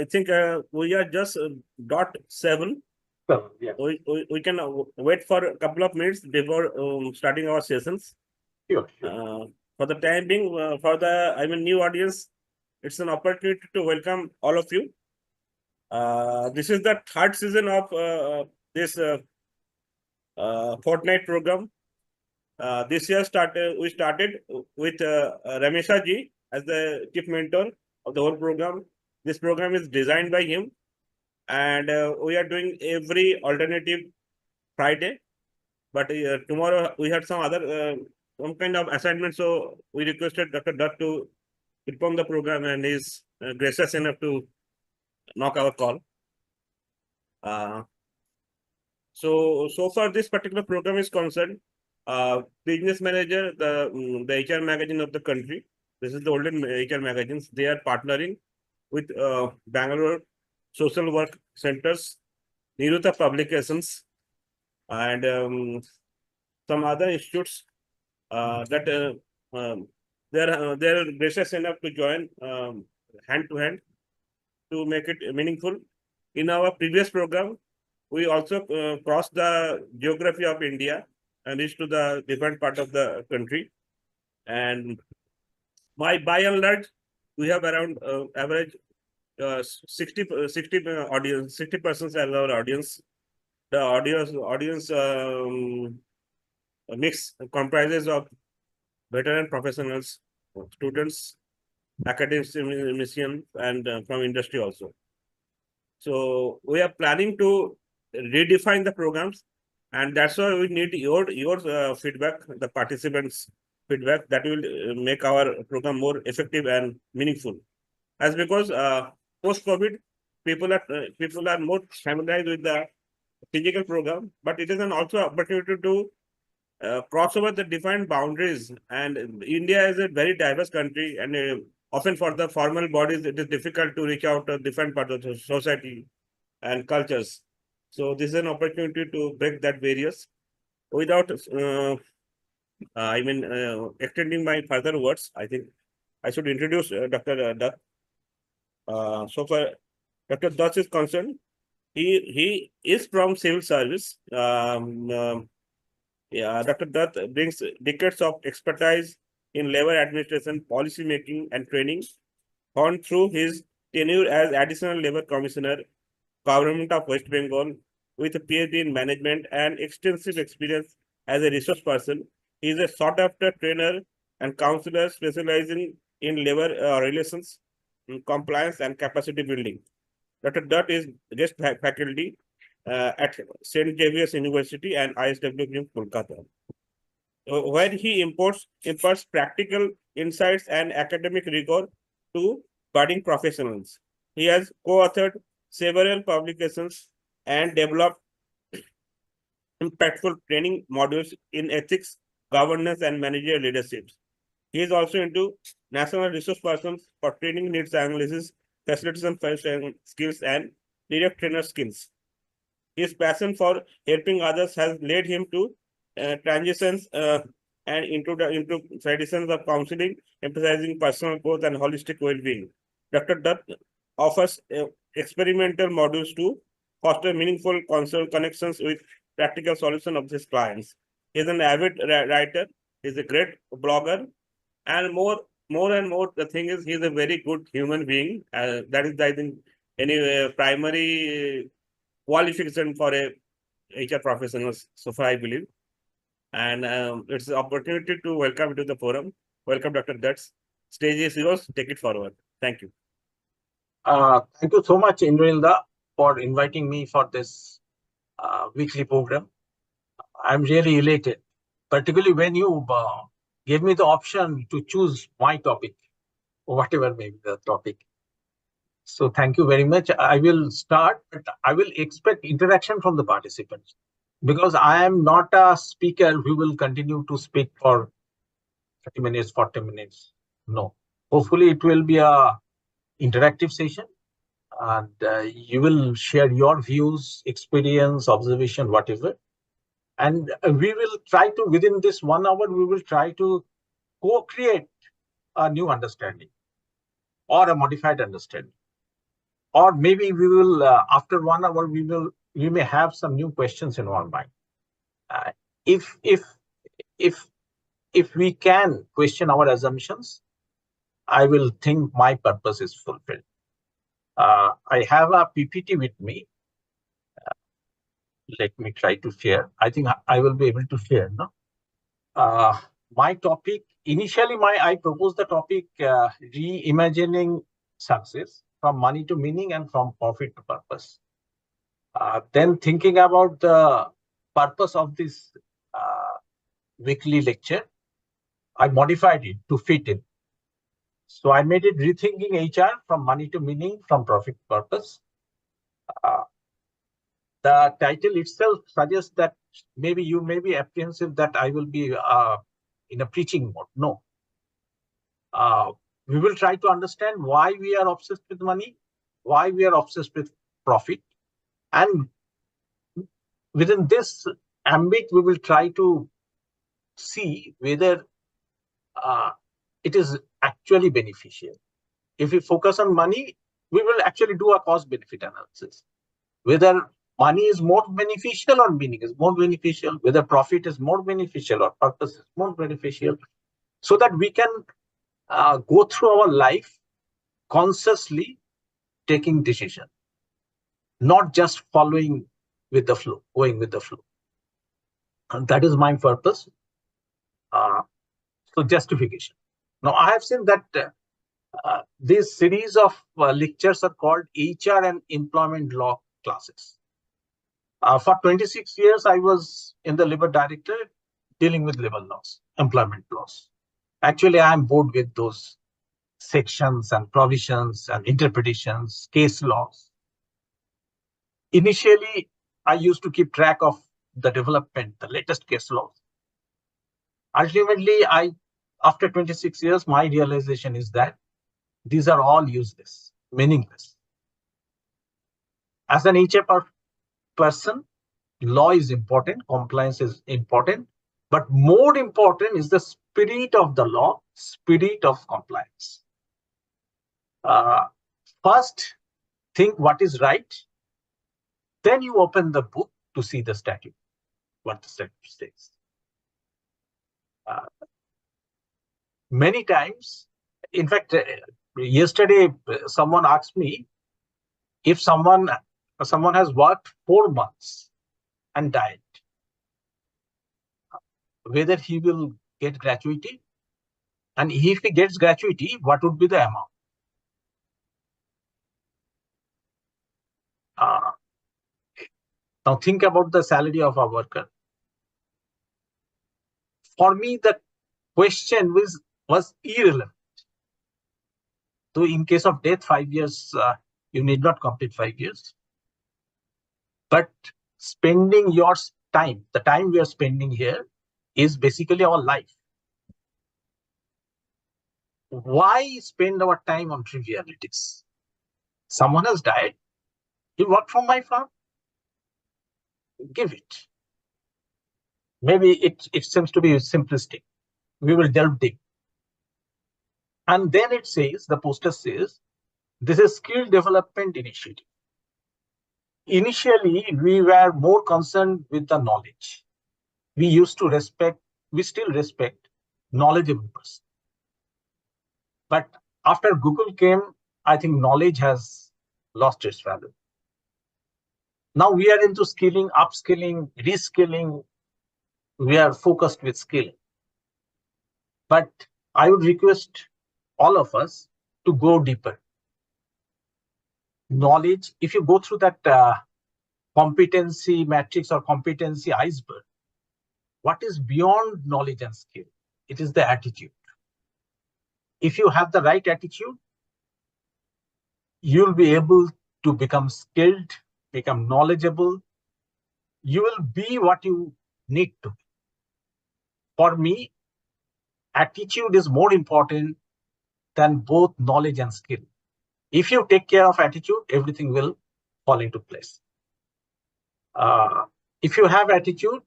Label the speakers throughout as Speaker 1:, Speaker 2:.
Speaker 1: I think we are just dot 7.
Speaker 2: Yeah.
Speaker 1: We can wait for a couple of minutes before starting our sessions.
Speaker 2: Sure.
Speaker 1: For the time being, for the new audience, it's an opportunity to welcome all of you. This is the third season of this fortnight program. This year we started with Ramesha ji as the chief mentor of the whole program. This program is designed by him, and we are doing every alternative Friday. But tomorrow we had some kind of assignment, so we requested Dr. Dutt to inform the program, and he's gracious enough to knock our call. So far this particular program is concerned, Business Manager, the HR magazine of the country. This is the olden HR magazines. They are partnering with Bangalore Social Work Centers, Niruta Publications, and some other institutes that they're gracious enough to join hand to hand to make it meaningful. In our previous program, we also crossed the geography of India and reached to the different part of the country. And by and large, we have around average 60 audience, 60% as our audience. The audience mix comprises of veteran professionals, students, academicians, and from industry also. So we are planning to redefine the programs, and that's why we need your feedback, the participants' feedback, that will make our program more effective and meaningful. As because post-COVID, people are more familiarized with the physical program, but it is an also opportunity to cross over the defined boundaries. And India is a very diverse country, and often for the formal bodies, it is difficult to reach out to different parts of the society and cultures. So this is an opportunity to break that barriers. Without extending my further words, I think I should introduce Dr. Dutt. So far, Dr. Dutt is concerned, he is from civil service. Dr. Dutt brings decades of expertise in labor administration, policy making, and training, honed through his tenure as Additional Labor Commissioner, Government of West Bengal, with a PhD in management and extensive experience as a resource person. He is a sought-after trainer and counselor specializing in labor relations, compliance, and capacity building. Dr. Dutt is guest faculty at St. Xavier's University and IISWBM Kolkata, where he imparts practical insights and academic rigor to budding professionals. He has co-authored several publications and developed impactful training modules in ethics, governance, and managerial leadership. He is also into national resource persons for training needs analysis, facilitation skills, and direct trainer skills. His passion for helping others has led him to transitions and into traditions of counseling, emphasizing personal growth and holistic well-being. Dr. Dutt offers experimental modules to foster meaningful connections with practical solutions of his clients. He is an avid writer. He is a great blogger, and more and more, the thing is, he is a very good human being. That is, I think, any primary qualification for a HR professional, so far I believe. And it's an opportunity to welcome you to the forum. Welcome, Dr. Dutt. Stage is yours. Take it forward. Thank you.
Speaker 2: Thank you so much, Indranilda, for inviting me for this weekly program. I'm really elated, particularly when you gave me the option to choose my topic, whatever may be the topic. So thank you very much. I will start, but I will expect interaction from the participants, because I am not a speaker who will continue to speak for 30 minutes, 40 minutes. No. Hopefully it will be a interactive session, and you will share your views, experience, observation, whatever. And we will try to, within this 1 hour, we will try to co-create a new understanding or a modified understanding. or maybe we will, after 1 hour, we may have some new questions in our mind. If we can question our assumptions, I will think my purpose is fulfilled. I have a PPT with me. Let me try to share. I think I will be able to share. No? My topic, initially I proposed the topic reimagining success from money to meaning and from profit to purpose. Then thinking about the purpose of this weekly lecture, I modified it to fit in. So I made it Rethinking HR from money to meaning, from profit to purpose. The title itself suggests that maybe you may be apprehensive that I will be in a preaching mode. No. We will try to understand why we are obsessed with money, why we are obsessed with profit. And within this ambit, we will try to see whether it is actually beneficial. If we focus on money, we will actually do a cost-benefit analysis. Whether money is more beneficial or meaning is more beneficial, whether profit is more beneficial or purpose is more beneficial, so that we can go through our life consciously taking decision, not just following with the flow, going with the flow. And that is my purpose. So justification. Now, I have seen that this series of lectures are called HR and employment law classes. For 26 years, I was in the labor directorate dealing with labor laws, employment laws. Actually, I am bored with those sections and provisions and interpretations, case laws. Initially, I used to keep track of the development, the latest case laws. Ultimately, after 26 years, my realization is that these are all useless, meaningless. As an HR person, law is important, compliance is important, but more important is the spirit of the law, spirit of compliance. First, think what is right. Then you open the book to see the statute, what the statute says. Many times, in fact, yesterday someone asked me if someone has worked 4 months and died, whether he will get gratuity, and if he gets gratuity, what would be the amount? Now think about the salary of a worker. For me, the question was irrelevant. So in case of death, 5 years, you need not complete 5 years. But spending your time, the time we are spending here, is basically our life. Why spend our time on trivialities? Someone has died. You work from my farm? Give it. Maybe it seems to be simplistic. We will delve deep. And then it says, the poster says, this is skill development initiative. Initially, we were more concerned with the knowledge. We used to respect, we still respect knowledgeable person. But after Google came, I think knowledge has lost its value. Now we are into skilling, upskilling, reskilling. We are focused with skilling. But I would request all of us to go deeper. Knowledge, if you go through that competency matrix or competency iceberg, what is beyond knowledge and skill? It is the attitude. If you have the right attitude, you'll be able to become skilled, become knowledgeable. You will be what you need to be. For me, attitude is more important than both knowledge and skill. If you take care of attitude, everything will fall into place. If you have attitude,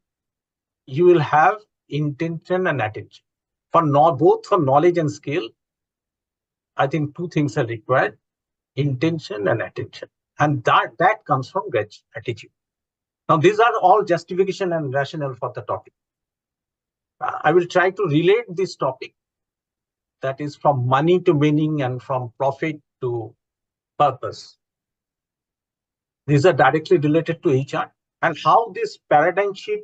Speaker 2: you will have intention and attention. Both for knowledge and skill, I think 2 things are required. intention, and attention. And that comes from attitude. Now, these are all justification and rationale for the topic. I will try to relate this topic, that is from money to meaning and from profit to purpose. These are directly related to HR and how this paradigm shift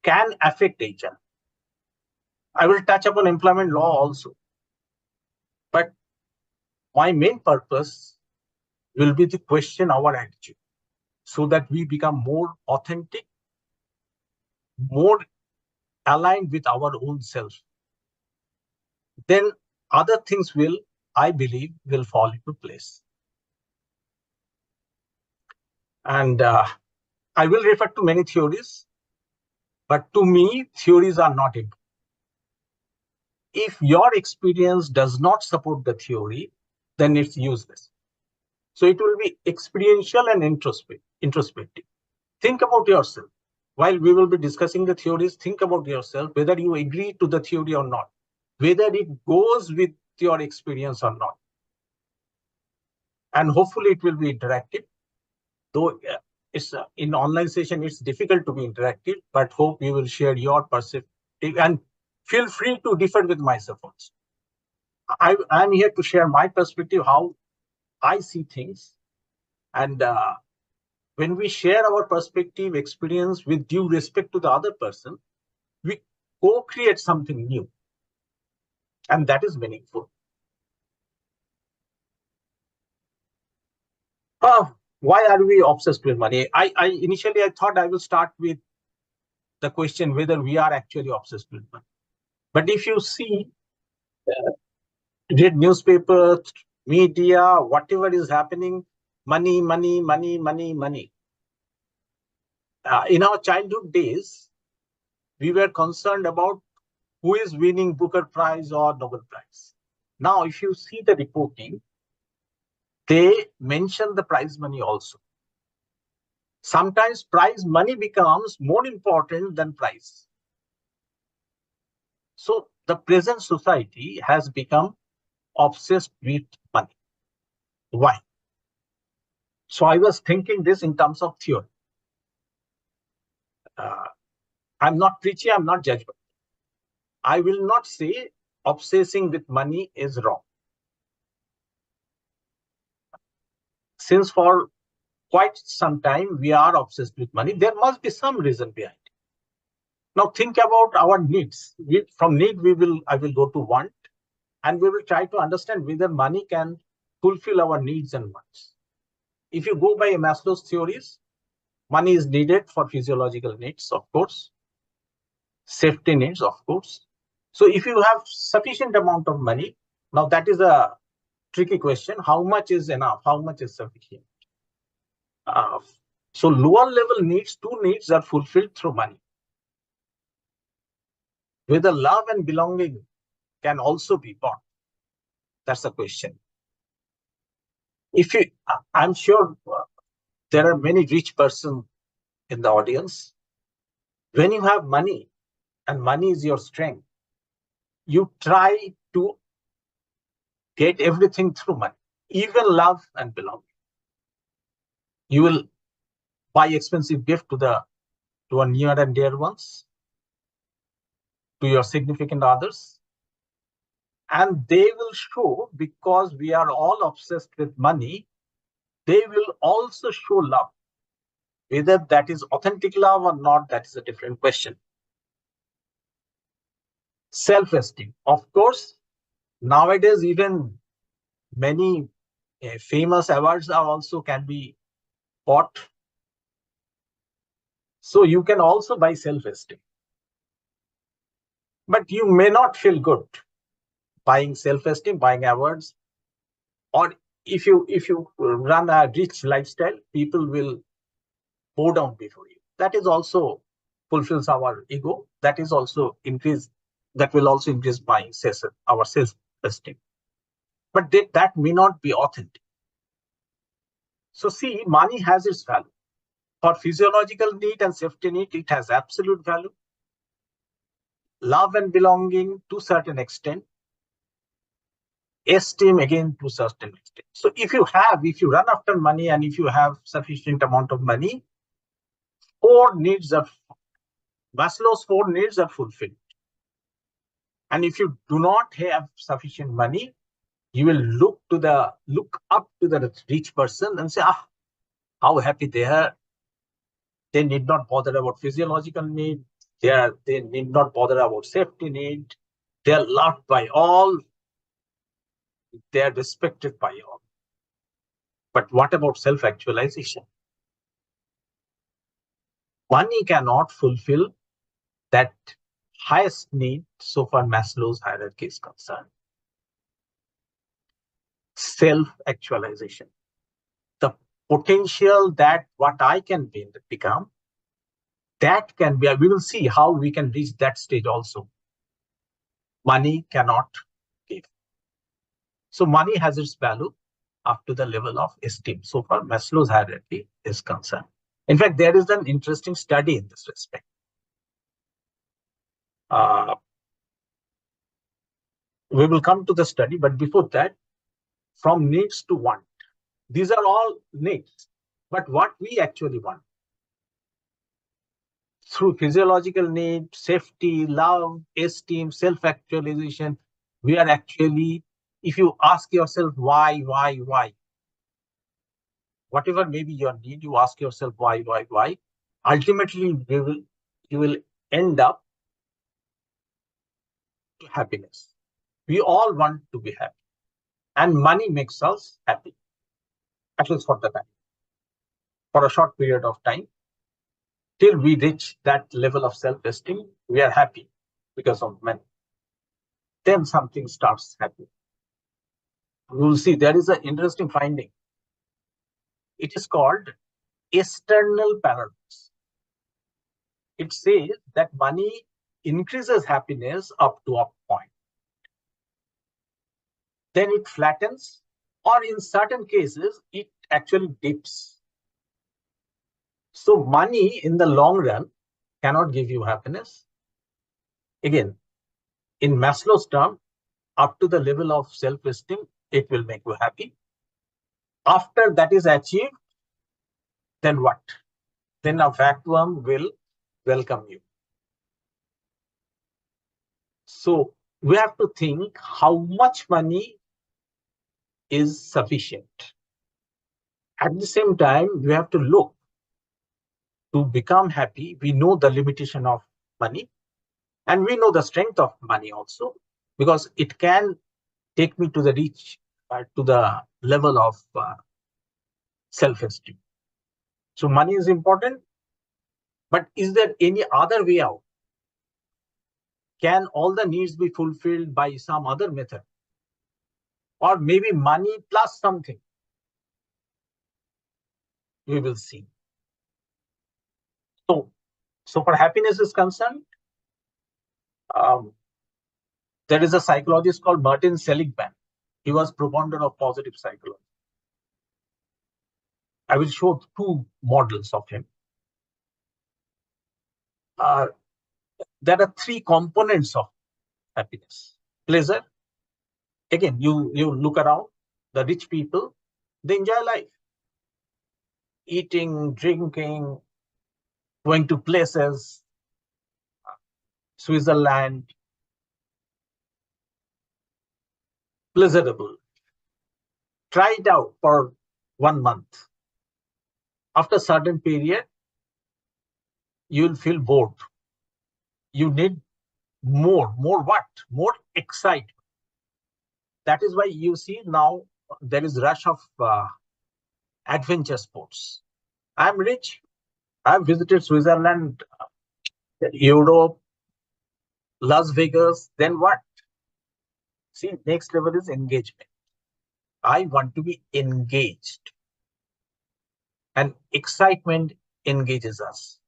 Speaker 2: can affect HR. I will touch upon employment law also. But my main purpose will be to question our attitude so that we become more authentic, more aligned with our own self. Then other things will, I believe, will fall into place. And I will refer to many theories, but to me, theories are not important. If your experience does not support the theory, then it's useless. So it will be experiential and introspective. Think about yourself. While we will be discussing the theories, think about yourself, whether you agree to the theory or not, whether it goes with your experience or not. And hopefully it will be interactive. Though it's in online session, it's difficult to be interactive, but hope you will share your perspective and feel free to differ with myself also. I'm here to share my perspective, how I see things. And when we share our perspective, experience with due respect to the other person, we co-create something new. And that is meaningful. Why are we obsessed with money? Initially, I thought I will start with the question whether we are actually obsessed with money. But if you see, read newspaper, media, whatever is happening, money, money, money, money, money. In our childhood days, we were concerned about who is winning Booker Prize or Nobel Prize. Now, if you see the reporting, they mention the prize money also. Sometimes prize money becomes more important than prize. So the present society has become obsessed with money. Why? So I was thinking this in terms of theory. I'm not preachy, I'm not judgmental. I will not say obsessing with money is wrong. Since for quite some time we are obsessed with money, there must be some reason behind it. Now think about our needs. From need, I will go to want, and we will try to understand whether money can fulfill our needs and wants. If you go by Maslow's theories, money is needed for physiological needs, of course, safety needs, of course. So if you have sufficient amount of money, now that is a tricky question. How much is enough? How much is sufficient? So lower level needs, two needs are fulfilled through money. Whether love and belonging can also be bought. That's the question. I'm sure there are many rich persons in the audience. When you have money and money is your strength, you try to get everything through money, even love and belonging. You will buy expensive gift to a near and dear ones, to your significant others, and they will show, because we are all obsessed with money, they will also show love. Whether that is authentic love or not, that is a different question. Self-esteem. Of course, nowadays even many famous awards are also can be bought. So you can also buy self-esteem. But you may not feel good buying self-esteem, buying awards. Or if you run a rich lifestyle, people will bow down before you. That is also fulfills our ego. That is also that will also increase buying our self-esteem. But that may not be authentic. So see, money has its value. For physiological need and safety need, it has absolute value. Love and belonging to a certain extent. esteem again to certain extent. So if you run after money and if you have sufficient amount of money, Maslow's 4 needs are fulfilled. And if you do not have sufficient money, you will look up to the rich person and say, how happy they are. They need not bother about physiological need. They need not bother about safety need. They are loved by all. They are respected by all. But what about self-actualization? Money cannot fulfill that highest need so far Maslow's hierarchy is concerned. Self-actualization. The potential that what I can become, that can be, we will see how we can reach that stage also. Money cannot give. So money has its value up to the level of esteem. So far Maslow's hierarchy is concerned. In fact, there is an interesting study in this respect. We will come to the study, but before that, from needs to want. These are all needs, but what we actually want. Through physiological need, safety, love, esteem, self-actualization, we are actually, if you ask yourself why, whatever may be your need, you ask yourself why, ultimately you will end up to happiness. We all want to be happy, and money makes us happy, at least for the time, for a short period of time. Till we reach that level of self-esteem, we are happy because of money. Then something starts happening. You will see there is an interesting finding. It is called external paradox. It says that money increases happiness up to a point. Then it flattens, or in certain cases, it actually dips. So money in the long run cannot give you happiness. Again, in Maslow's term, up to the level of self-esteem, it will make you happy. After that is achieved, then what? Then a vacuum will welcome you. So we have to think how much money is sufficient. At the same time, we have to look to become happy. We know the limitation of money, and we know the strength of money also, because it can take me to the level of self-esteem. So money is important, but is there any other way out? Can all the needs be fulfilled by some other method? Or maybe money plus something? We will see. So for happiness is concerned, there is a psychologist called Martin Seligman. He was propounder of positive psychology. I will show 2 models of him. There are 3 components of happiness. Pleasure. Again, you look around, the rich people, they enjoy life. Eating, drinking, going to places, Switzerland, pleasurable. Try it out for 1 month. After a certain period, you will feel bored. You need more what? More excitement. That is why you see now there is rush of adventure sports. I'm rich. I've visited Switzerland, Europe, Las Vegas. Then what? See, next level is engagement. I want to be engaged. And excitement engages us.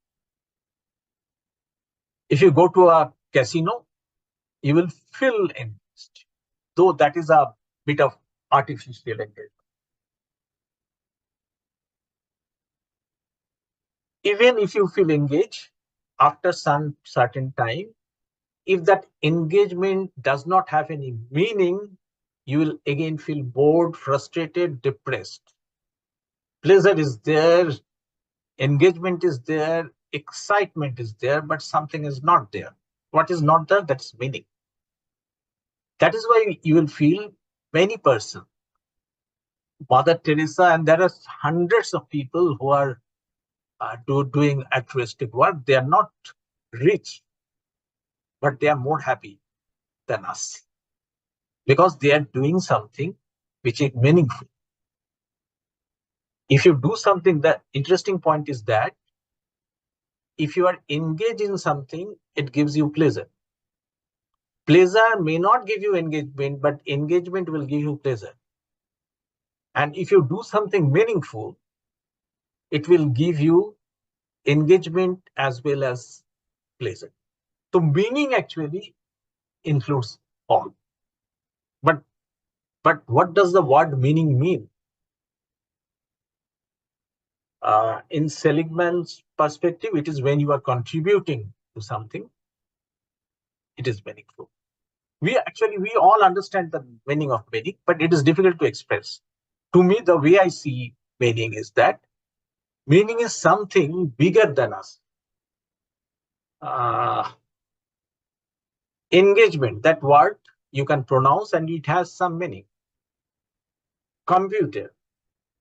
Speaker 2: If you go to a casino, you will feel engaged, though that is a bit of artificial engagement. Even if you feel engaged, after some certain time, if that engagement does not have any meaning, you will again feel bored, frustrated, depressed. Pleasure is there, engagement is there, excitement is there, but something is not there. What is not there? That's meaning. That is why you will feel many persons, Mother Teresa, and there are hundreds of people who are doing altruistic work. They are not rich, but they are more happy than us because they are doing something which is meaningful. If you do something, the interesting point is that if you are engaged in something, it gives you pleasure. Pleasure may not give you engagement, but engagement will give you pleasure. And if you do something meaningful, it will give you engagement as well as pleasure. So meaning actually includes all. But what does the word meaning mean? In Seligman's perspective, it is when you are contributing to something, it is meaningful. We all understand the meaning of meaning, but it is difficult to express. To me, the way I see meaning is that meaning is something bigger than us. Engagement, that word you can pronounce and it has some meaning. Computer,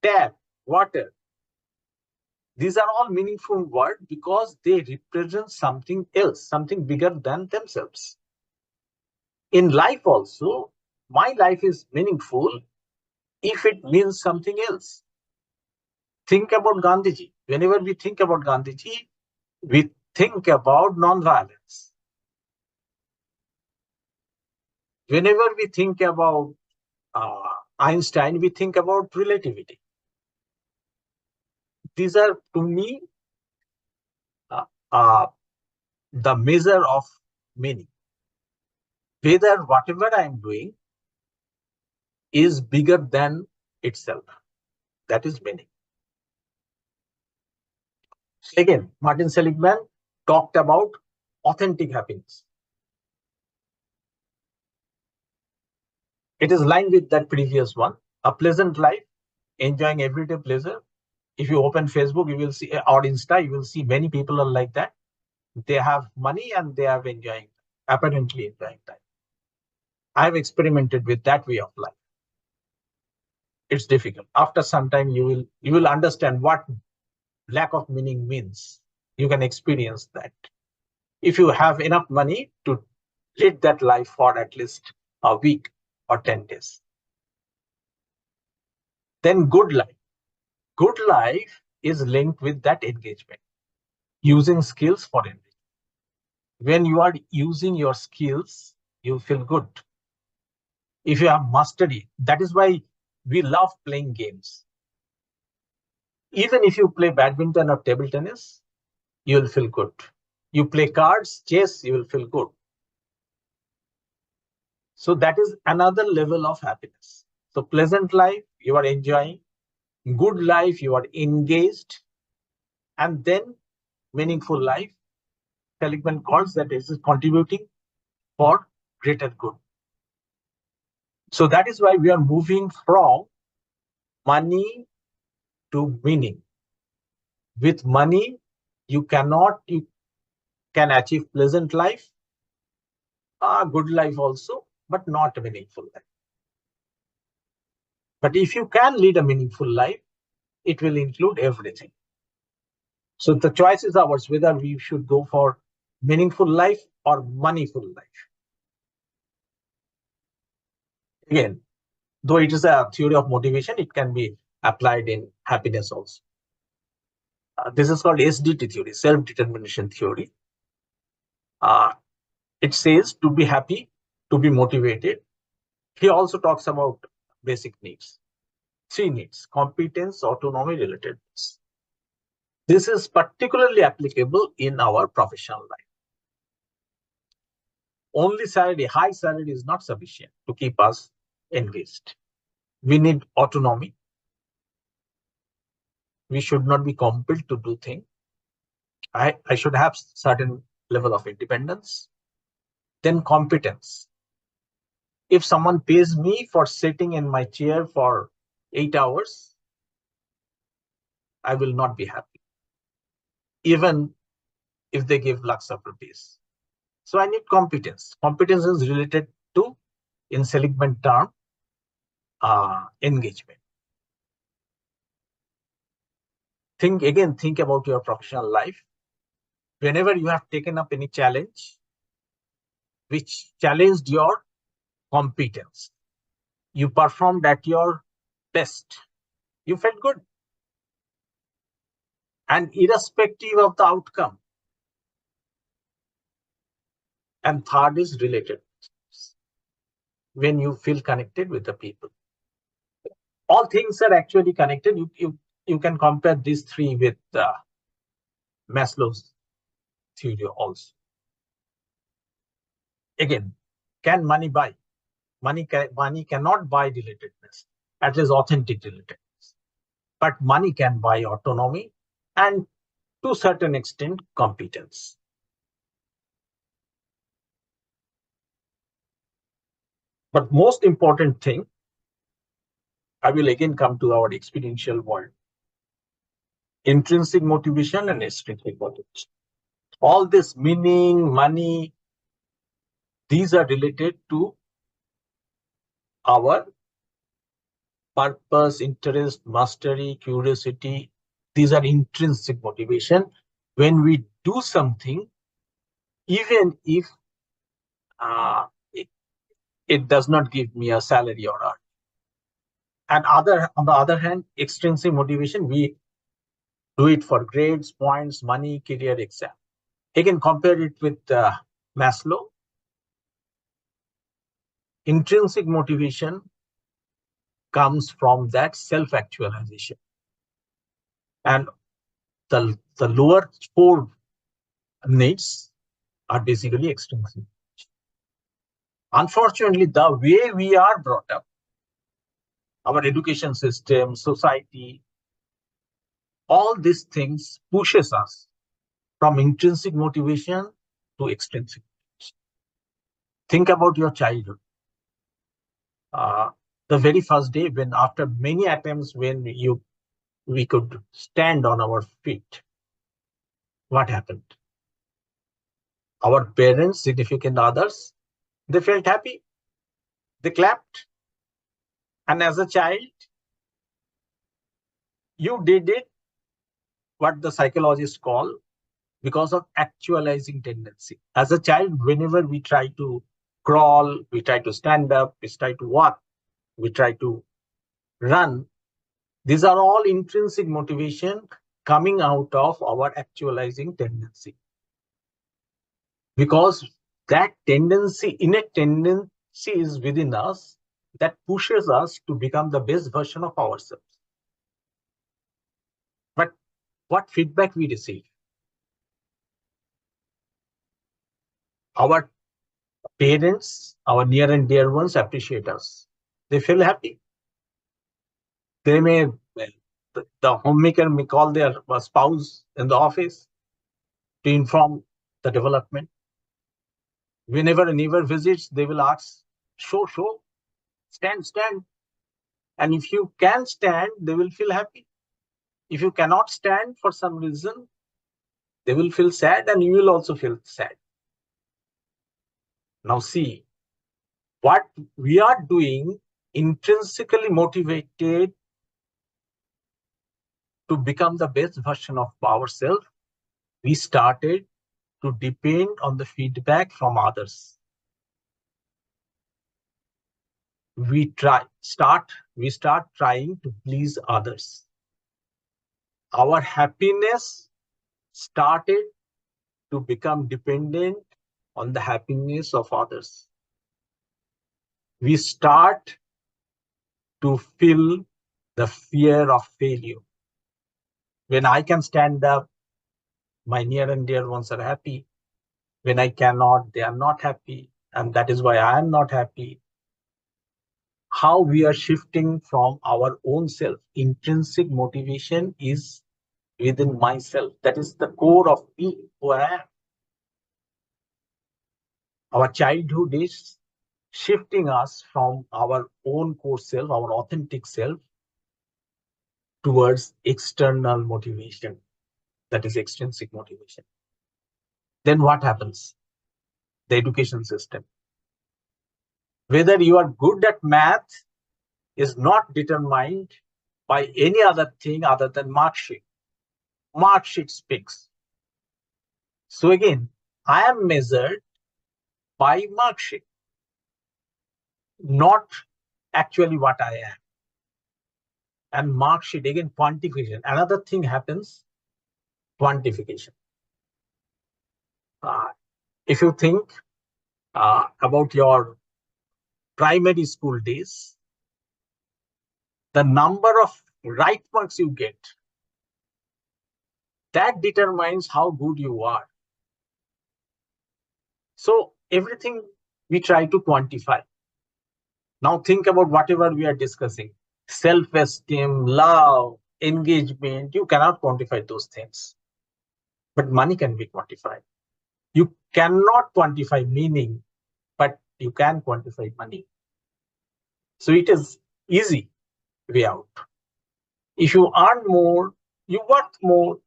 Speaker 2: tap, water. These are all meaningful words because they represent something else, something bigger than themselves. In life also, my life is meaningful if it means something else. Think about Gandhiji. Whenever we think about Gandhiji, we think about non-violence. Whenever we think about Einstein, we think about relativity. These are, to me, the measure of meaning. Whether whatever I am doing is bigger than itself. That is meaning. Again, Martin Seligman talked about authentic happiness. It is lined with that previous one. A pleasant life, enjoying everyday pleasure. If you open Facebook, you will see, or Insta, you will see many people are like that. They have money and they are apparently enjoying time. I have experimented with that way of life. It's difficult. After some time, you will understand what lack of meaning means. You can experience that. If you have enough money to lead that life for at least a week or 10 days. Then good life. Good life is linked with that engagement, using skills for engagement. When you are using your skills, you feel good. If you have mastery, that is why we love playing games. Even if you play badminton or table tennis, you will feel good. You play cards, chess, you will feel good. So that is another level of happiness. So pleasant life, you are enjoying. Good life, you are engaged. And then meaningful life, Seligman calls that is contributing for greater good. So that is why we are moving from money to meaning. With money, you can achieve pleasant life, a good life also, but not a meaningful life. But if you can lead a meaningful life, it will include everything. So the choice is ours, whether we should go for meaningful life or moneyful life. Again, though it is a theory of motivation, it can be applied in happiness also. This is called SDT theory, self-determination theory. It says to be happy, to be motivated. He also talks about basic needs. 3 needs: competence, autonomy, relatedness. This is particularly applicable in our professional life. Only salary, high salary is not sufficient to keep us engaged. We need autonomy. We should not be compelled to do things. I should have certain level of independence. Then competence. If someone pays me for sitting in my chair for 8 hours, I will not be happy, even if they give lakhs of rupees. So I need competence. Competence is related to, in Seligman term, engagement. Think about your professional life. Whenever you have taken up any challenge which challenged your competence, you performed at your best, you felt good. And irrespective of the outcome. And third is related. When you feel connected with the people. All things are actually connected. You can compare these three with Maslow's theory also. Again, can money buy? Money cannot buy relatedness, at least authentic relatedness. But money can buy autonomy and, to a certain extent, competence. But most important thing, I will again come to our experiential world. Intrinsic motivation and extrinsic motivation. All this meaning, money, these are related to our purpose, interest, mastery, curiosity. These are intrinsic motivation. When we do something, even if it does not give me a salary or not. And on the other hand, extrinsic motivation, we do it for grades, points, money, career, exam. Again, compare it with Maslow. Intrinsic motivation comes from that self-actualization. And the lower four needs are basically extrinsic. Unfortunately, the way we are brought up, our education system, society, all these things pushes us from intrinsic motivation to extrinsic motivation. Think about your childhood. The very first day, when after many attempts, when we could stand on our feet, what happened? Our parents, significant others, they felt happy. They clapped. And as a child, you did it, what the psychologists call, because of actualizing tendency. As a child, whenever we try to crawl, we try to stand up, we try to walk, we try to run, these are all intrinsic motivation coming out of our actualizing tendency. Because that tendency, innate tendency is within us that pushes us to become the best version of ourselves. But what feedback we receive? Our parents, our near and dear ones appreciate us. They feel happy. They may, the homemaker may call their spouse in the office to inform the development. Whenever a neighbor visits, they will ask, show, stand. And if you can stand, they will feel happy. If you cannot stand for some reason, they will feel sad and you will also feel sad. Now see, what we are doing, intrinsically motivated to become the best version of ourselves, we started to depend on the feedback from others. We start trying to please others. Our happiness started to become dependent on the happiness of others. We start to feel the fear of failure. When I can stand up, my near and dear ones are happy. When I cannot, they are not happy. And that is why I am not happy. How we are shifting from our own self. Intrinsic motivation is within myself. That is the core of me, who I am. Our childhood is shifting us from our own core self, our authentic self, towards external motivation, that is extrinsic motivation. Then what happens? The education system. Whether you are good at math is not determined by any other thing other than mark sheet. Mark sheet speaks. So again, I am measured by mark sheet, not actually what I am. And mark sheet, again, quantification. Another thing happens, quantification. If you think about your primary school days, the number of right marks you get, that determines how good you are. So everything we try to quantify. Now think about whatever we are discussing. Self-esteem, love, engagement, you cannot quantify those things. But money can be quantified. You cannot quantify meaning, but you can quantify money. So it is easy way out. If you earn more, you work more.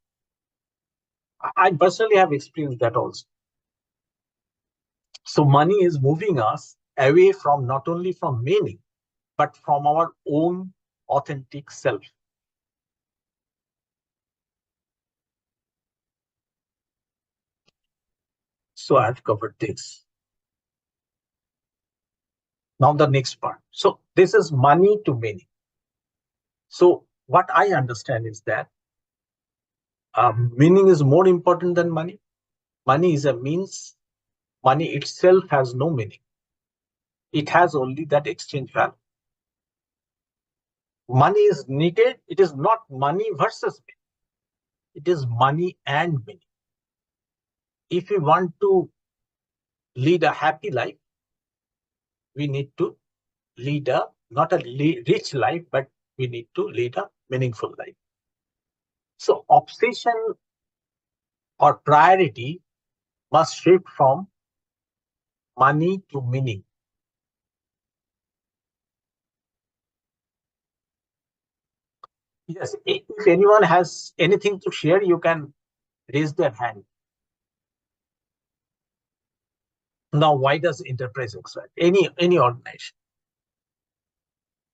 Speaker 2: I personally have experienced that also. So money is moving us away from not only from meaning, but from our own authentic self. So I've covered this. Now the next part. So this is money to meaning. So what I understand is that meaning is more important than money. Money is a means. Money itself has no meaning. It has only that exchange value. Money is needed. It is not money versus meaning. It is money and meaning. If we want to lead a happy life, we need to lead a not a rich life, but we need to lead a meaningful life. So obsession or priority must shift from money to meaning. Yes, if anyone has anything to share, you can raise their hand. Now, why does enterprise excel? Any organization.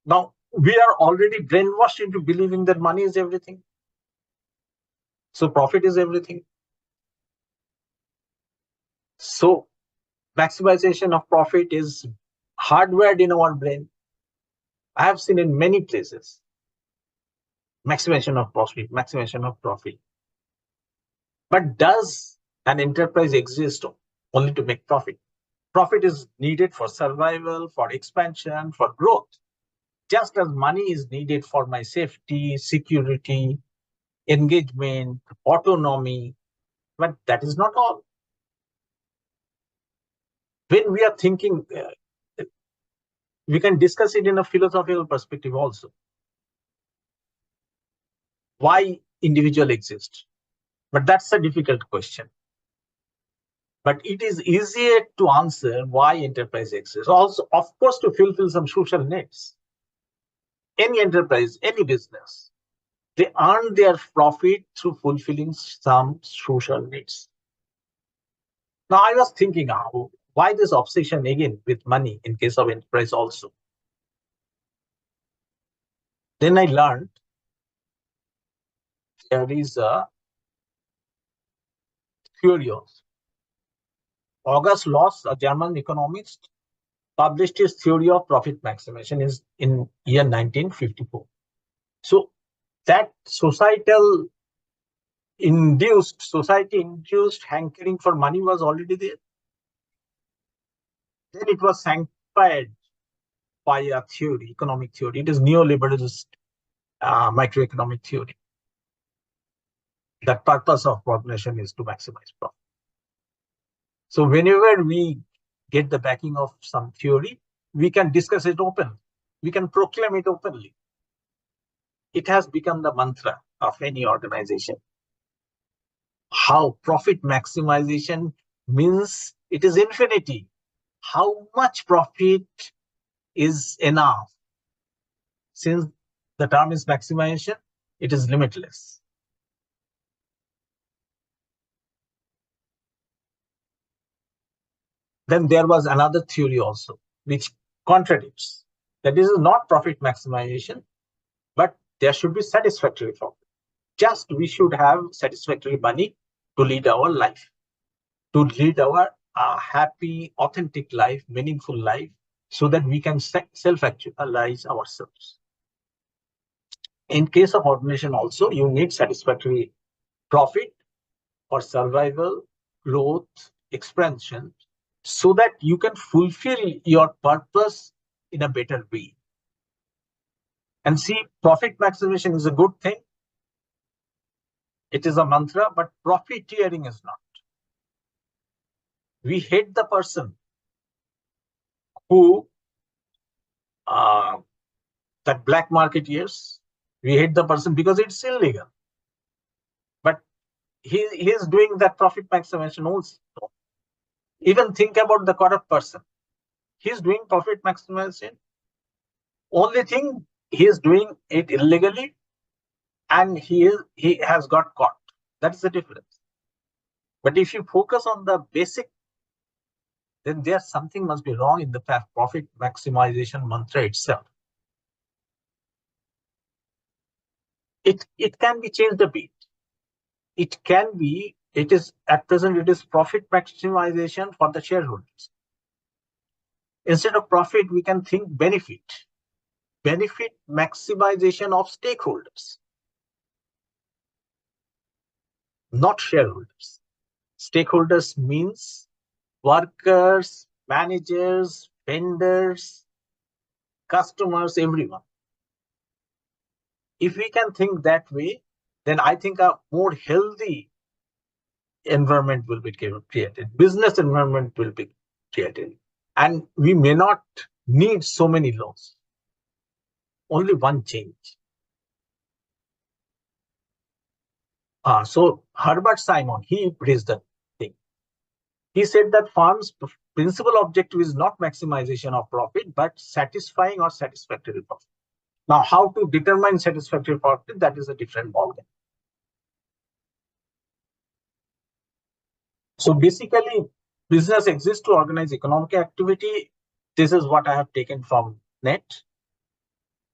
Speaker 2: Now, we are already brainwashed into believing that money is everything. So profit is everything. So maximization of profit is hardwired in our brain. I have seen in many places. Maximization of profit, maximization of profit. But does an enterprise exist only to make profit? Profit is needed for survival, for expansion, for growth. Just as money is needed for my safety, security, engagement, autonomy, but that is not all. When we are thinking, we can discuss it in a philosophical perspective also. Why individual exists? But that's a difficult question. But it is easier to answer why enterprise exists. Also, of course, to fulfill some social needs. Any enterprise, any business, they earn their profit through fulfilling some social needs. Now, I was thinking, why this obsession again with money in case of enterprise also? Then I learned there is a theory also. August Loss, a German economist, published his theory of profit maximization in year 1954. So that society-induced hankering for money was already there. Then it was sanctified by a theory, economic theory. It is neoliberalist microeconomic theory. The purpose of population is to maximize profit. So whenever we get the backing of some theory, we can discuss it openly. We can proclaim it openly. It has become the mantra of any organization. How profit maximization means it is infinity. how much profit is enough. Since the term is maximization, it is limitless. Then there was another theory also, which contradicts that this is not profit maximization, but there should be satisfactory profit. Just we should have satisfactory money to lead our life, to lead our happy, authentic life, meaningful life, so that we can self-actualize ourselves. In case of organization also, you need satisfactory profit for survival, growth, expansion, so that you can fulfill your purpose in a better way. And see, profit maximization is a good thing. It is a mantra, but profiteering is not. We hate the person who that black market years. We hate the person because it's illegal. But he is doing that profit maximization also. Even think about the corrupt person. He's doing profit maximization. Only thing, he is doing it illegally, and he has got caught. That's the difference. But if you focus on the basic, then there's something must be wrong in the profit maximization mantra itself. It can be changed a bit. It is at present, it is profit maximization for the shareholders. Instead of profit, we can think benefit maximization of stakeholders, not shareholders. Stakeholders means workers, managers, vendors, customers, everyone. If we can think that way, then I think a more healthy environment will be created. Business environment will be created. And we may not need so many laws. Only one change. So Herbert Simon, he raised the thing. He said that firm's principal objective is not maximization of profit, but satisfying or satisfactory profit. Now, how to determine satisfactory profit, that is a different ballgame. So basically, business exists to organize economic activity. This is what I have taken from net.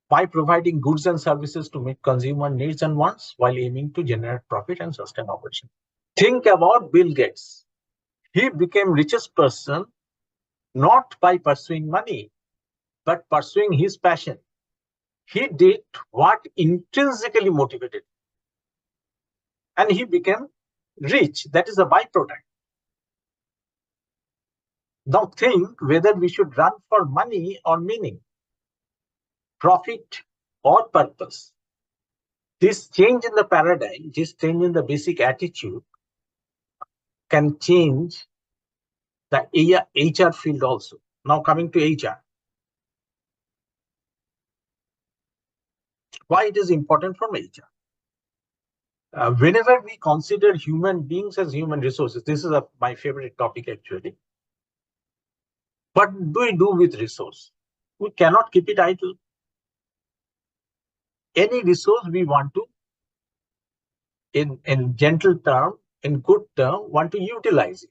Speaker 2: By providing goods and services to meet consumer needs and wants while aiming to generate profit and sustain operation. Think about Bill Gates. He became richest person not by pursuing money, but pursuing his passion. He did what intrinsically motivated him, and he became rich. That is a byproduct. Now think whether we should run for money or meaning, profit or purpose. This change in the paradigm, this change in the basic attitude can change the HR field also. Now coming to HR. Why it is important from HR? Whenever we consider human beings as human resources, this is my favorite topic actually. What do we do with resource? We cannot keep it idle. Any resource we want to, in gentle term, in good term, want to utilize it.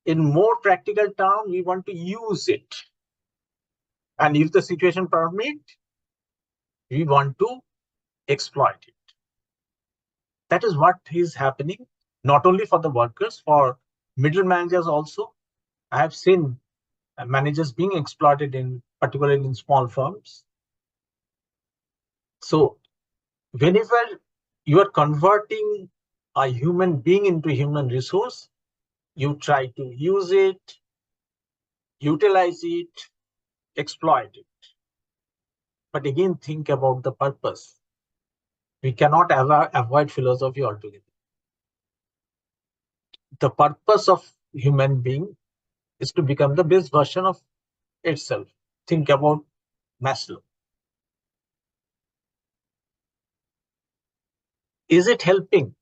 Speaker 2: In more practical term, we want to use it. And if the situation permits, we want to exploit it. That is what is happening, not only for the workers, for middle managers also. I have seen managers being exploited particularly in small firms. So whenever you are converting a human being into human resource, you try to use it, utilize it, exploit it. But again, think about the purpose. We cannot ever avoid philosophy altogether. The purpose of human being is to become the best version of itself. Think about Maslow. Is it helping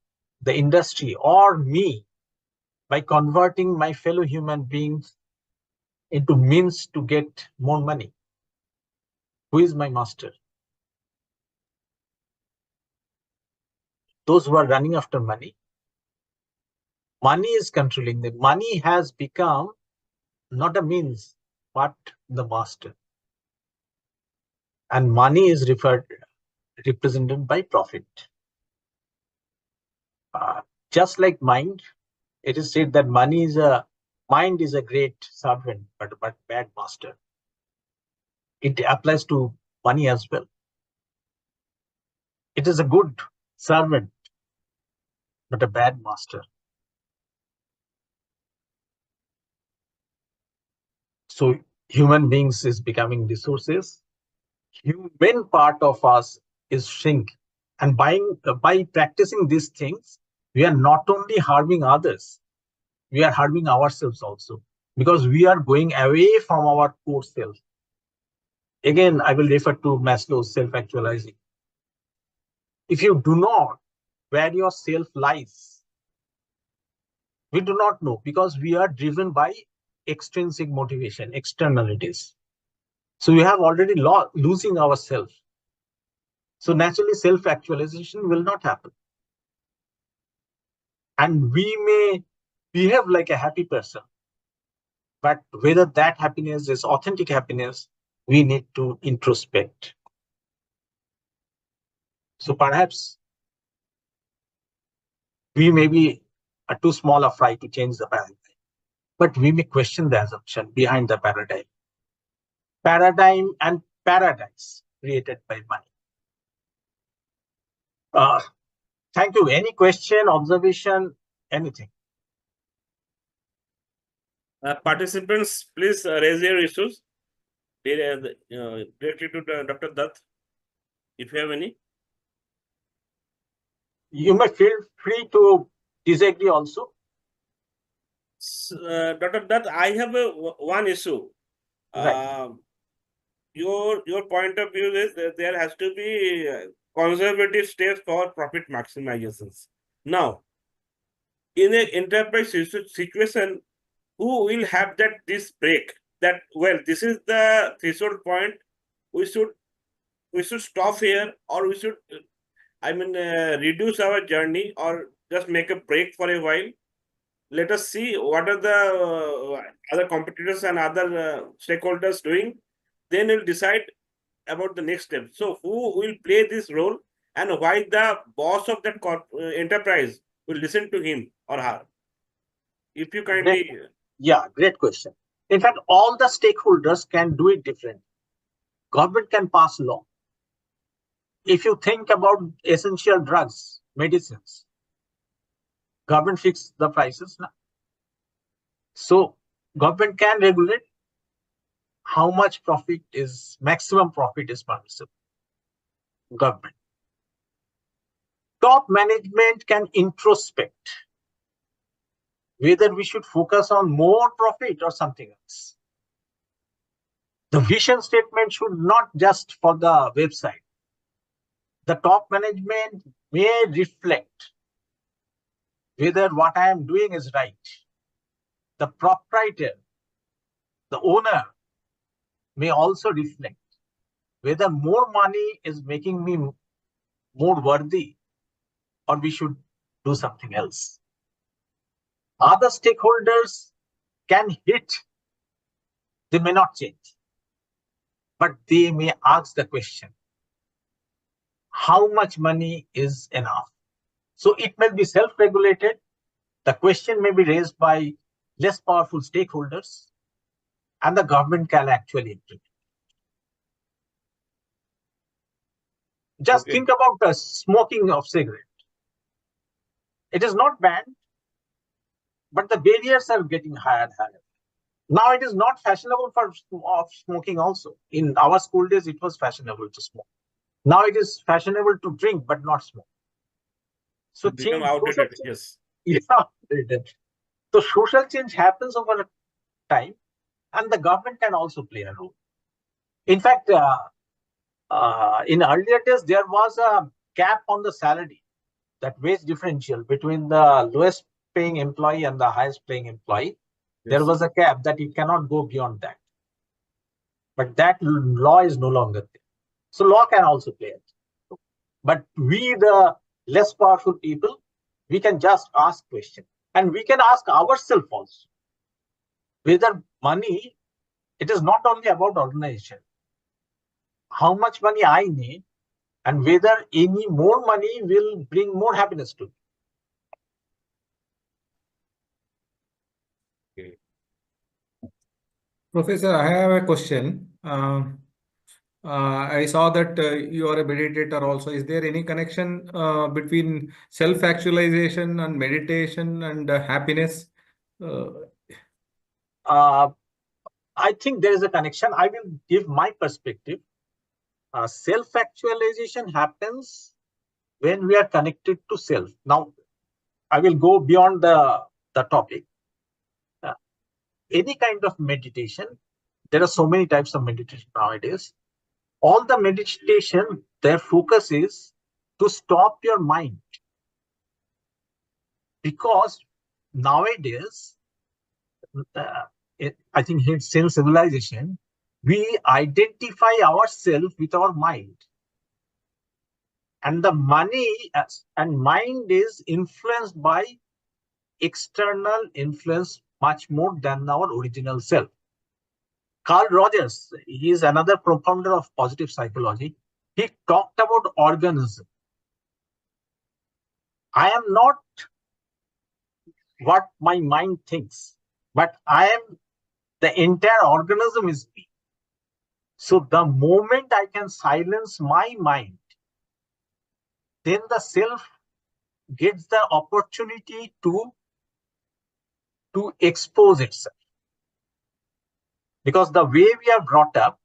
Speaker 2: the industry or me by converting my fellow human beings into means to get more money. Who is my master? Those who are running after money. Money is controlling them. Money has become not a means, but the master. And money is represented by profit. Just like mind, it is said that mind is a great servant, but bad master. It applies to money as well. It is a good servant, but a bad master. So human beings is becoming resources. Human part of us is shrink. And by practicing these things, we are not only harming others, we are harming ourselves also, because we are going away from our core self. Again, I will refer to Maslow's self-actualizing. If you do not where your self lies, we do not know, because we are driven by extrinsic motivation, externalities. So we have already losing ourselves. So naturally, self-actualization will not happen. And we may behave like a happy person, but whether that happiness is authentic happiness, we need to introspect. So perhaps we may be too small a fry to change the paradigm, but we may question the assumption behind the paradigm. Paradigm and paradise created by money. Thank you. Any question, observation, anything?
Speaker 1: Participants, please raise your issues related to Dr. Dutt, if you have any.
Speaker 2: You may feel free to disagree also.
Speaker 1: Dr. Dutt, I have one issue.
Speaker 2: Right.
Speaker 1: Your point of view is that there has to be conservative steps for profit maximizations. Now, in an enterprise situation, who will have this break that, well, this is the threshold point, we should stop here, or we should reduce our journey, or just make a break for a while. Let us see what are the other competitors and other stakeholders doing. Then we'll decide about the next step. So who will play this role, and why the boss of that enterprise will listen to him or her? If you kindly...
Speaker 2: Yeah, great question. In fact, all the stakeholders can do it differently. Government can pass law. If you think about essential drugs, medicines, government fix the prices now. So government can regulate how much profit is, maximum profit is permissible. Government. Top management can introspect whether we should focus on more profit or something else. The vision statement should not just for the website. The top management may reflect whether what I am doing is right. The proprietor, the owner, may also reflect whether more money is making me more worthy, or we should do something else. Other stakeholders can hit, they may not change, but they may ask the question, how much money is enough? So it may be self-regulated. The question may be raised by less powerful stakeholders, and the government can actually implement. Just think about the smoking of cigarette. It is not banned, but the barriers are getting higher and higher. Now it is not fashionable for smoking also. In our school days, it was fashionable to smoke. Now it is fashionable to drink, but not smoke. So
Speaker 1: become outdated, yes.
Speaker 2: Yeah, so social change happens over time, and the government can also play a role. In fact, in earlier days, there was a cap on the salary, that wage differential between the lowest paying employee and the highest paying employee,
Speaker 1: Yes,
Speaker 2: there was a cap that you cannot go beyond that. But that law is no longer there. So law can also play it. But we, the less powerful people, we can just ask questions. And we can ask ourselves also, whether money, it is not only about organization. How much money I need, and whether any more money will bring more happiness to me.
Speaker 1: Okay.
Speaker 3: Professor, I have a question. I saw that you are a meditator also. Is there any connection between self-actualization and meditation and happiness?
Speaker 2: I think there is a connection. I will give my perspective. Self-actualization happens when we are connected to self. Now, I will go beyond the topic. Any kind of meditation, there are so many types of meditation nowadays. All the meditation, their focus is to stop your mind. Because nowadays, I think since civilization, we identify ourselves with our mind. And the money and mind is influenced by external influence much more than our original self. Carl Rogers, he is another propounder of positive psychology. He talked about organism. I am not what my mind thinks, but I am the entire organism is me. So the moment I can silence my mind, then the self gets the opportunity to expose itself. Because the way we are brought up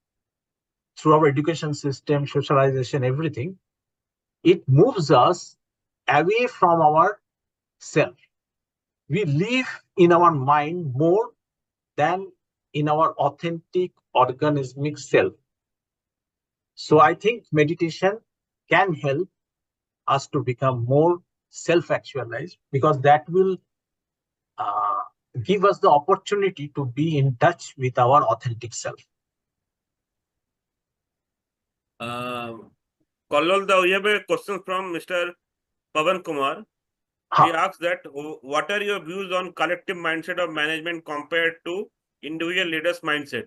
Speaker 2: through our education system, socialization, everything, it moves us away from our self. We live in our mind more than in our authentic organismic self. So I think meditation can help us to become more self-actualized, because that will give us the opportunity to be in touch with our authentic self.
Speaker 1: Kallol Dutt, we have a question from Mr. Pavan Kumar. He asks that, what are your views on collective mindset of management compared to individual leaders' mindset?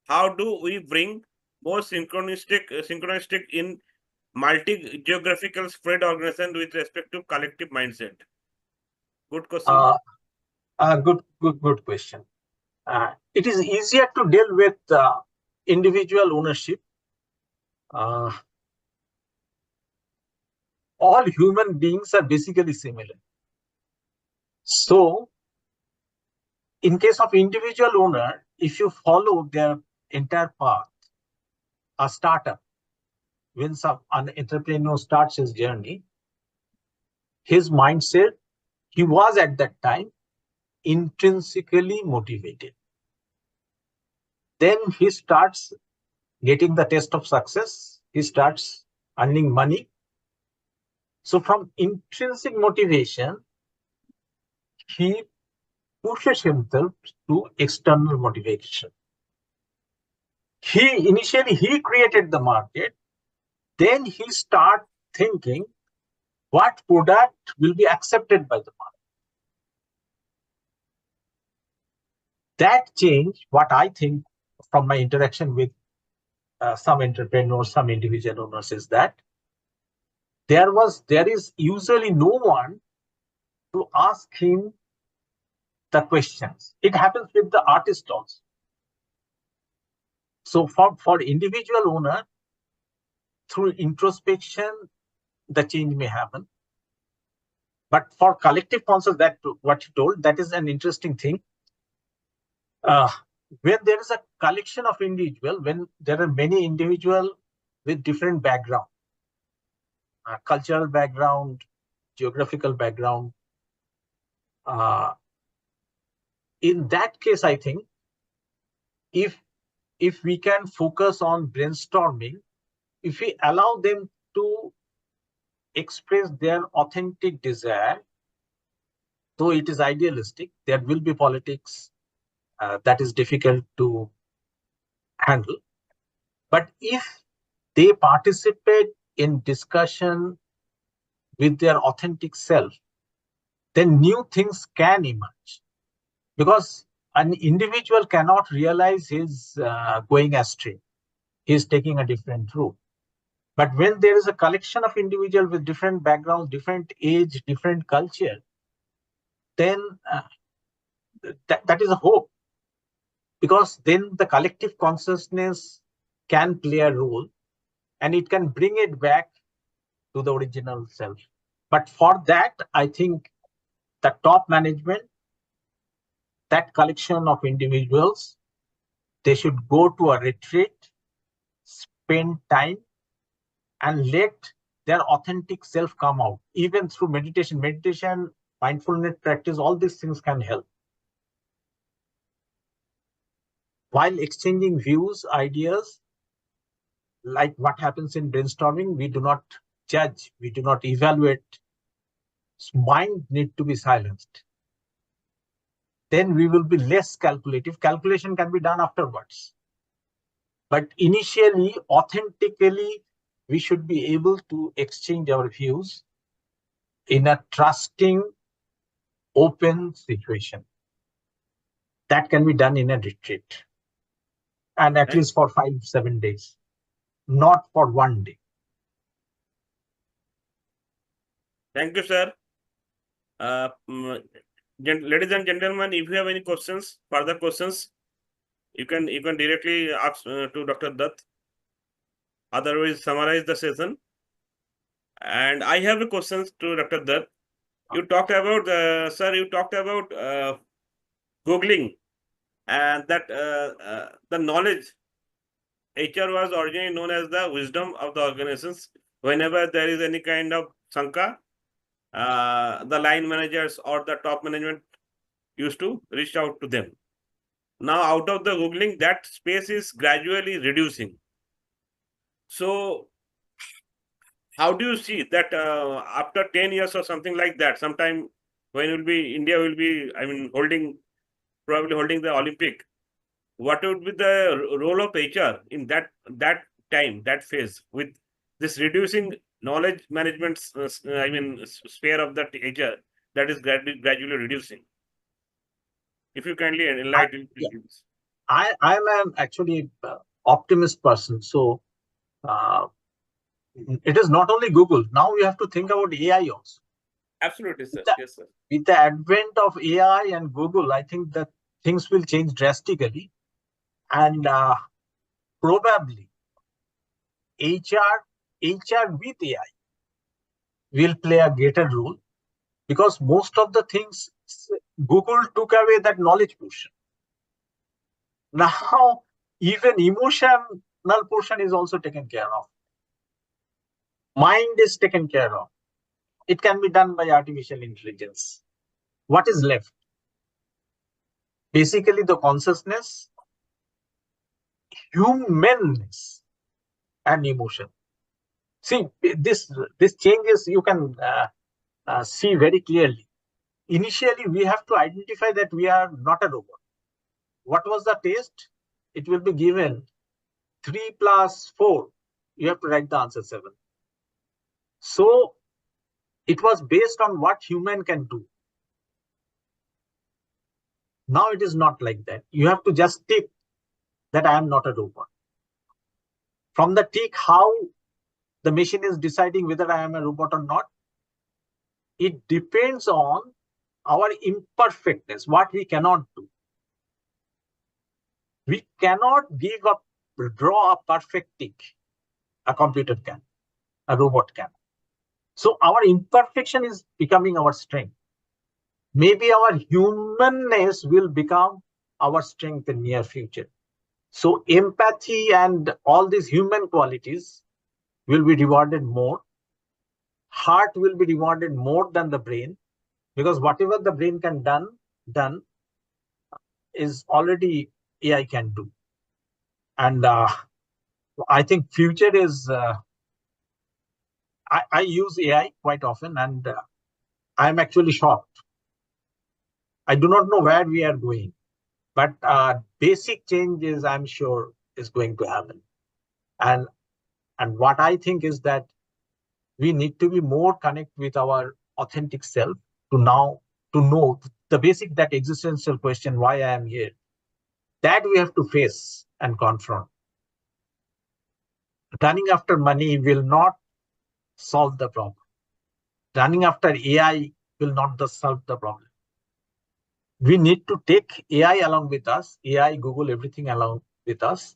Speaker 1: How do we bring more synchronistic in multi-geographical spread organization with respect to collective mindset? Good question.
Speaker 2: Good question. It is easier to deal with individual ownership. All human beings are basically similar. So, in case of individual owner, if you follow their entire path, a startup, when an entrepreneur starts his journey, his mindset, he was at that time intrinsically motivated. Then he starts getting the taste of success. He starts earning money. So from intrinsic motivation, he pushes himself to external motivation. Initially he created the market. Then he starts thinking what product will be accepted by the market. That change, what I think from my interaction with some entrepreneurs, some individual owners, is that there is usually no one to ask him the questions. It happens with the artist also. So for individual owner, through introspection, the change may happen. But for collective counsel, that what you told, that is an interesting thing. When there is a collection of individuals, when there are many individuals with different background, cultural background, geographical background, in that case, I think if we can focus on brainstorming, if we allow them to express their authentic desire, though it is idealistic, there will be politics that is difficult to handle. But if they participate in discussion with their authentic self, then new things can emerge. Because an individual cannot realize he's going astray. He's taking a different route. But when there is a collection of individuals with different backgrounds, different age, different culture, then that is a hope. Because then the collective consciousness can play a role and it can bring it back to the original self. But for that, I think the top management, that collection of individuals, they should go to a retreat, spend time, and let their authentic self come out, even through meditation. Meditation, mindfulness practice, all these things can help. While exchanging views, ideas, like what happens in brainstorming, we do not judge, we do not evaluate. Mind need to be silenced. Then we will be less calculative. Calculation can be done afterwards. But initially, authentically, we should be able to exchange our views in a trusting, open situation. That can be done in a retreat. And at least for 5-7 days, not for one day.
Speaker 1: Thank you, sir. Ladies and gentlemen, if you have any questions, further questions, you can directly ask to Dr. Dutt. Otherwise, summarize the session. And I have a questions to Dr. Dutt. You talked about, sir, you talked about Googling, and that the knowledge, HR was originally known as the wisdom of the organizations. Whenever there is any kind of sanka, the line managers or the top management used to reach out to them. Now, out of the Googling, that space is gradually reducing. So, how do you see that after 10 years or something like that, sometime when India will be, probably holding the Olympic, what would be the role of HR in that time, that phase, with this reducing knowledge management, sphere of that HR that is gradually reducing? If you kindly enlighten.
Speaker 2: I'm an actually optimist person. So it is not only Google. Now we have to think about AI also.
Speaker 1: Absolutely, sir. Yes, sir.
Speaker 2: With the advent of AI and Google, I think that things will change drastically. And probably HR with AI will play a greater role, because most of the things Google took away that knowledge portion. Now, even emotional portion is also taken care of. Mind is taken care of. It can be done by artificial intelligence. What is left? Basically, the consciousness, humanness, and emotion. See, this changes you can see very clearly. Initially, we have to identify that we are not a robot. What was the test? It will be given 3 + 4. You have to write the answer 7. So it was based on what human can do. Now it is not like that. You have to just tick that I am not a robot. From the tick, how the machine is deciding whether I am a robot or not, it depends on our imperfectness, what we cannot do. We cannot draw a perfect tick. A computer can, a robot can. So our imperfection is becoming our strength. Maybe our humanness will become our strength in near future. So empathy and all these human qualities will be rewarded more. Heart will be rewarded more than the brain, because whatever the brain can done is already AI can do. And I think future is, I use AI quite often, and I'm actually shocked I do not know where we are going, but basic changes, I'm sure, is going to happen. And what I think is that we need to be more connect with our authentic self to know the basic, that existential question, why I am here, that we have to face and confront. Running after money will not solve the problem. Running after AI will not solve the problem. We need to take AI along with us, AI, Google, everything along with us.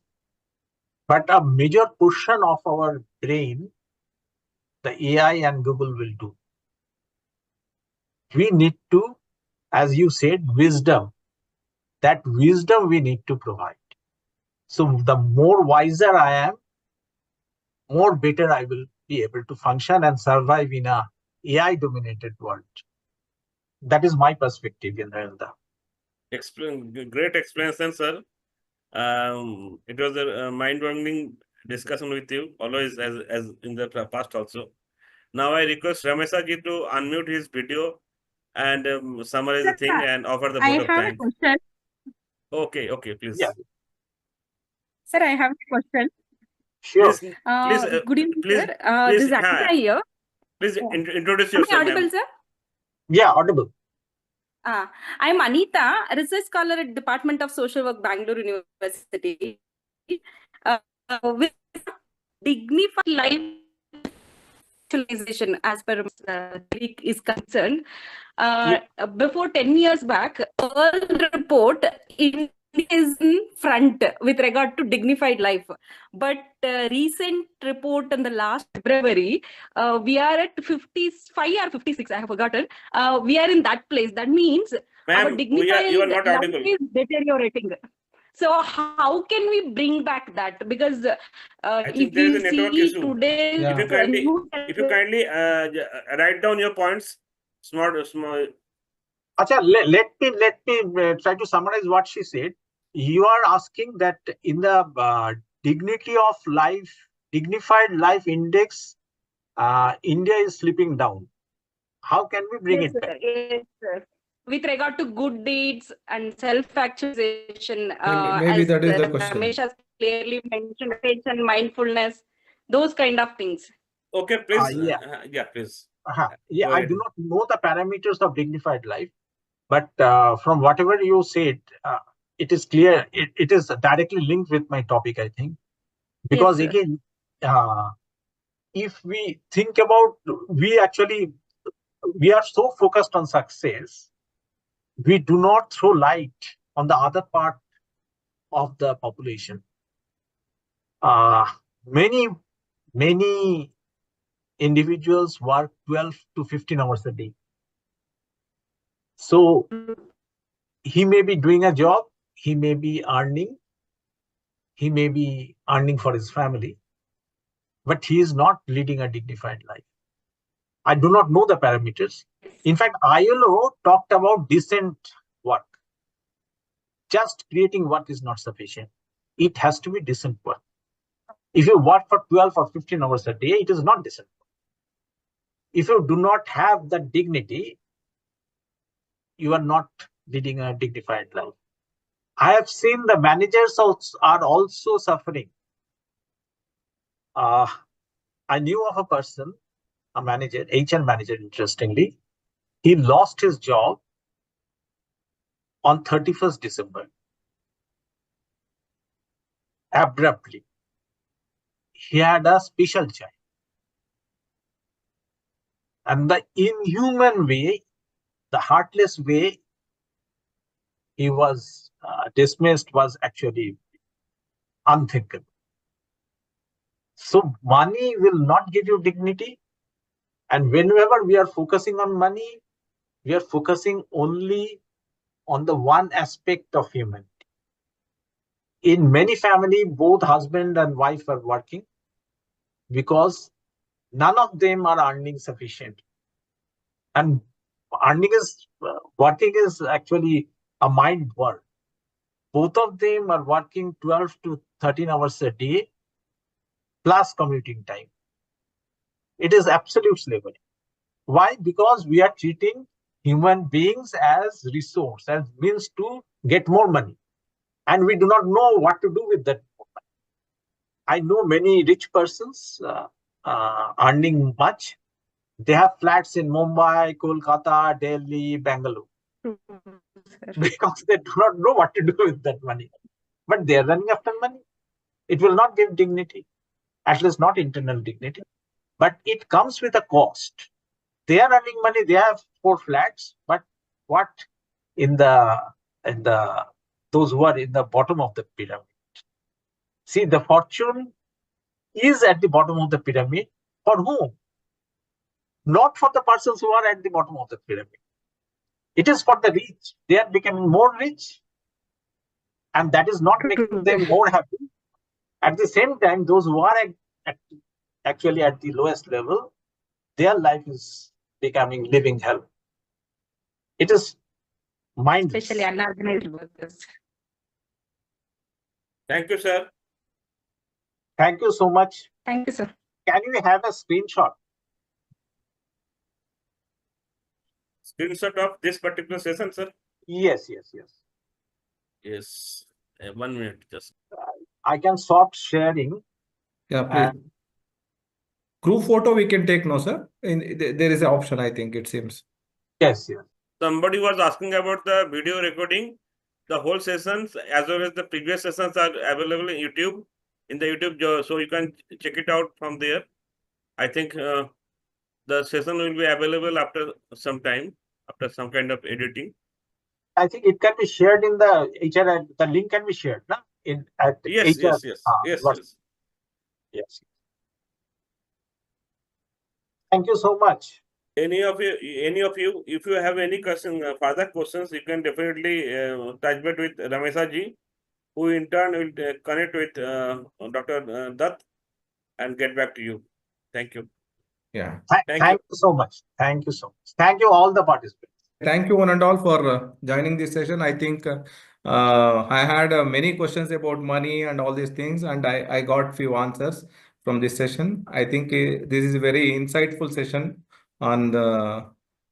Speaker 2: But a major portion of our brain, the AI and Google will do. We need to, as you said, wisdom. That wisdom we need to provide. So the more wiser I am, more better I will be able to function and survive in a AI dominated world. That is my perspective, Indra.
Speaker 1: Great explanation, sir. It was a mind-boggling discussion with you, always as in the past also. Now I request Ramesa ji to unmute his video and summarize the thing and offer the
Speaker 4: I
Speaker 1: vote of
Speaker 4: have a
Speaker 1: thanks.
Speaker 4: question.
Speaker 1: Okay, please.
Speaker 2: Yeah.
Speaker 4: Sir, I have a question.
Speaker 2: Sure.
Speaker 1: Please,
Speaker 4: Good evening,
Speaker 1: please,
Speaker 4: sir.
Speaker 1: please,
Speaker 4: This is Anita here.
Speaker 1: please
Speaker 4: Yeah.
Speaker 1: introduce
Speaker 4: Am I
Speaker 1: yourself,
Speaker 4: audible,
Speaker 1: ma'am.
Speaker 4: sir?
Speaker 2: Yeah, audible.
Speaker 4: I'm Anita, research scholar at Department of Social Work, Bangalore University. With dignified life actualization, as per is concerned, before 10 years back, World report in is in front with regard to dignified life, but recent report in the last February, we are at 55 or 56, I have forgotten. We are in that place. That means our
Speaker 1: Ma'am,
Speaker 4: dignified
Speaker 1: you are not
Speaker 4: life
Speaker 1: audible.
Speaker 4: is deteriorating. So how can we bring back that? Because
Speaker 1: I think
Speaker 4: if
Speaker 1: there is
Speaker 4: we
Speaker 1: a network
Speaker 4: see
Speaker 1: issue.
Speaker 4: today's
Speaker 3: Yeah.
Speaker 1: If you kindly write down your points, small.
Speaker 2: Acha, let me try to summarize what she said. You are asking that in the dignity of life, dignified life index, India is slipping down. How can we bring
Speaker 4: Yes,
Speaker 2: it back?
Speaker 4: sir. Yes, sir. With regard to good deeds and self-actualization,
Speaker 3: Maybe
Speaker 4: as
Speaker 3: that is the question.
Speaker 4: Ramesh has clearly mentioned, attention, mindfulness, those kind of things.
Speaker 1: Okay, please.
Speaker 2: Yeah.
Speaker 1: Please.
Speaker 2: Yeah,
Speaker 1: Go
Speaker 2: I
Speaker 1: ahead.
Speaker 2: do not know the parameters of dignified life, but from whatever you said, it is clear. It is directly linked with my topic, I think, because
Speaker 4: Yes, sir.
Speaker 2: again, if we think about, we are so focused on success, we do not throw light on the other part of the population. Many individuals work 12 to 15 hours a day. So he may be doing a job, he may be earning for his family, but he is not leading a dignified life. I do not know the parameters. In fact, ILO talked about decent work. Just creating work is not sufficient. It has to be decent work. If you work for 12 or 15 hours a day, it is not decent work. If you do not have that dignity, you are not leading a dignified life. I have seen the managers are also suffering. I knew of a person, a manager, HR manager, interestingly. He lost his job on 31st December. Abruptly. He had a special child. And the inhuman way, the heartless way he was dismissed was actually unthinkable. So money will not give you dignity. And whenever we are focusing on money, we are focusing only on the one aspect of humanity. In many families, both husband and wife are working because none of them are earning sufficient. And working is actually a mind work. Both of them are working 12 to 13 hours a day plus commuting time. It is absolute slavery. Why? Because we are treating human beings as resource, as means to get more money. And we do not know what to do with that money. I know many rich persons earning much. They have flats in Mumbai, Kolkata, Delhi, Bangalore, because they do not know what to do with that money. But they are running after money. It will not give dignity, at least not internal dignity. But it comes with a cost. They are earning money. They have 4 flats. But what in the those who are in the bottom of the pyramid? See, the fortune is at the bottom of the pyramid. For whom? Not for the persons who are at the bottom of the pyramid. It is for the rich. They are becoming more rich, and that is not making them more happy. At the same time, those who are actually at the lowest level, their life is becoming living hell. It is mindless.
Speaker 4: Especially unorganized workers.
Speaker 1: Thank you, sir.
Speaker 2: Thank you so much.
Speaker 4: Thank you, sir.
Speaker 2: Can we have a screenshot?
Speaker 1: Screenshot of this particular session, sir.
Speaker 2: Yes.
Speaker 1: Yes. 1 minute, just.
Speaker 2: I can stop sharing.
Speaker 3: Yeah, please. Group photo we can take, no, sir? There is an option, I think, it seems.
Speaker 2: Yes.
Speaker 1: Somebody was asking about the video recording. The whole sessions as well as the previous sessions are available in YouTube. So you can check it out from there. I think the session will be available after some time, after some kind of editing.
Speaker 2: I think it can be shared in the HR. The link can be shared, no?
Speaker 1: Yes.
Speaker 2: Yes. Thank you so much.
Speaker 1: Any of you, if you have any question, further questions, you can definitely touch base with Ramesha ji, who in turn will connect with Dr. Dutt and get back to you. Thank you.
Speaker 3: Yeah.
Speaker 2: Thank you so much. Thank you so much. Thank you all the participants.
Speaker 3: Thank you one and all for joining this session. I think I had many questions about money and all these things, and I got few answers from this session. I think this is a very insightful session on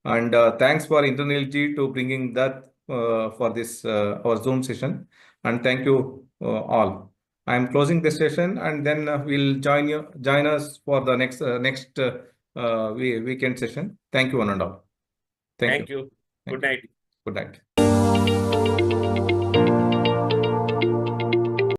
Speaker 3: and thanks for Internality to bringing that for this our Zoom session. And thank you all. I'm closing this session, and then we'll join us for the next weekend session. Thank you one and all. Thank you.
Speaker 1: Good night.
Speaker 3: Good night.